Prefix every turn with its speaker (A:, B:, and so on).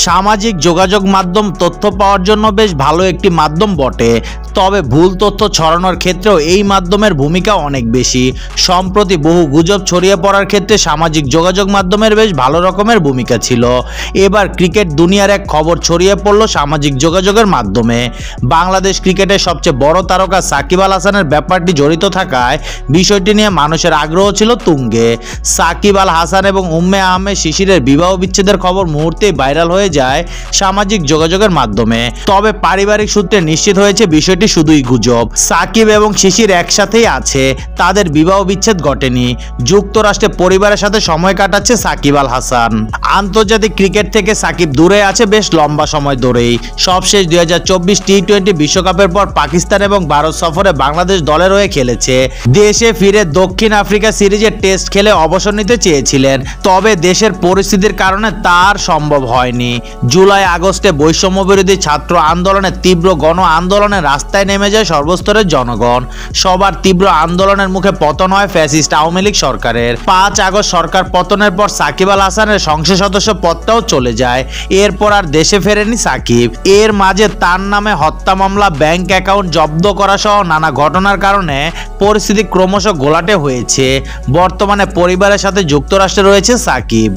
A: সামাজিক যোগাযোগ মাধ্যম তথ্য পাওয়ার জন্য বেশ ভালো একটি মাধ্যম বটে, তবে ভুল তথ্য ছড়ানোর ক্ষেত্রেও এই মাধ্যমের ভূমিকা অনেক বেশি। সম্প্রতি বহু গুজব ছড়িয়ে পড়ার ক্ষেত্রে সামাজিক যোগাযোগ মাধ্যমের বেশ ভালো রকমের ভূমিকা ছিল। এবার ক্রিকেট দুনিয়ার এক খবর ছড়িয়ে পড়ল সামাজিক যোগাযোগের মাধ্যমে। বাংলাদেশ ক্রিকেটের সবচেয়ে বড় তারকা সাকিব আল হাসানের ব্যাপারটি জড়িত থাকায় বিষয়টি নিয়ে মানুষের আগ্রহ ছিল তুঙ্গে। সাকিব আল হাসান এবং উম্মে আহমেদ শিশিরের বিবাহ বিচ্ছেদের খবর মুহূর্তেই ভাইরাল হয়ে যায় সামাজিক যোগাযোগের মাধ্যমে। তবে পারিবারিক সূত্রে নিশ্চিত হয়েছে বিষয়টি শুধুই গুজব। সাকিব এবং শিশির একসাথেই আছে, তাদের বিবাহ বিচ্ছেদ ঘটেনি। যুক্তরাষ্ট্রে পরিবারের সাথে সময় কাটাচ্ছে সাকিব আল হাসান। আন্তর্জাতিক ক্রিকেট থেকে সাকিব দূরে আছে বেশ লম্বা সময় ধরেই। সবশেষ 2024 টি-20 বিশ্বকাপের পর পাকিস্তান এবং ভারত সফরে বাংলাদেশ দলের হয়ে খেলেছে। দেশে ফিরে দক্ষিণ আফ্রিকা সিরিজে টেস্ট খেলে অবসর নিতে চেয়েছিলেন, তবে দেশের পরিস্থিতির কারণে তার সম্ভব হয়নি। জুলাই আগস্টে বৈষম্য বিরোধী ছাত্র আন্দোলনে তীব্র গণ আন্দোলনে রাস্তায় নেমে যায় সর্বস্তরের জনগণ। সবার তীব্র আন্দোলনের মুখে পতন হয় ফ্যাসিস্ট আওয়ামী লীগ সরকারের। 5 আগস্ট সরকার পতনের পর সাকিব আল হাসানের সংসদ সদস্য পদটাও চলে যায়। এরপর আর দেশে ফেরেনি সাকিব। এর মাঝে তার নামে হত্যা মামলা, ব্যাংক অ্যাকাউন্ট জব্দ করা সহ নানা ঘটনার কারণে পরিস্থিতি ক্রমশ ঘোলাটে হয়েছে। বর্তমানে পরিবারের সাথে যুক্তরাষ্ট্রে রয়েছে সাকিব।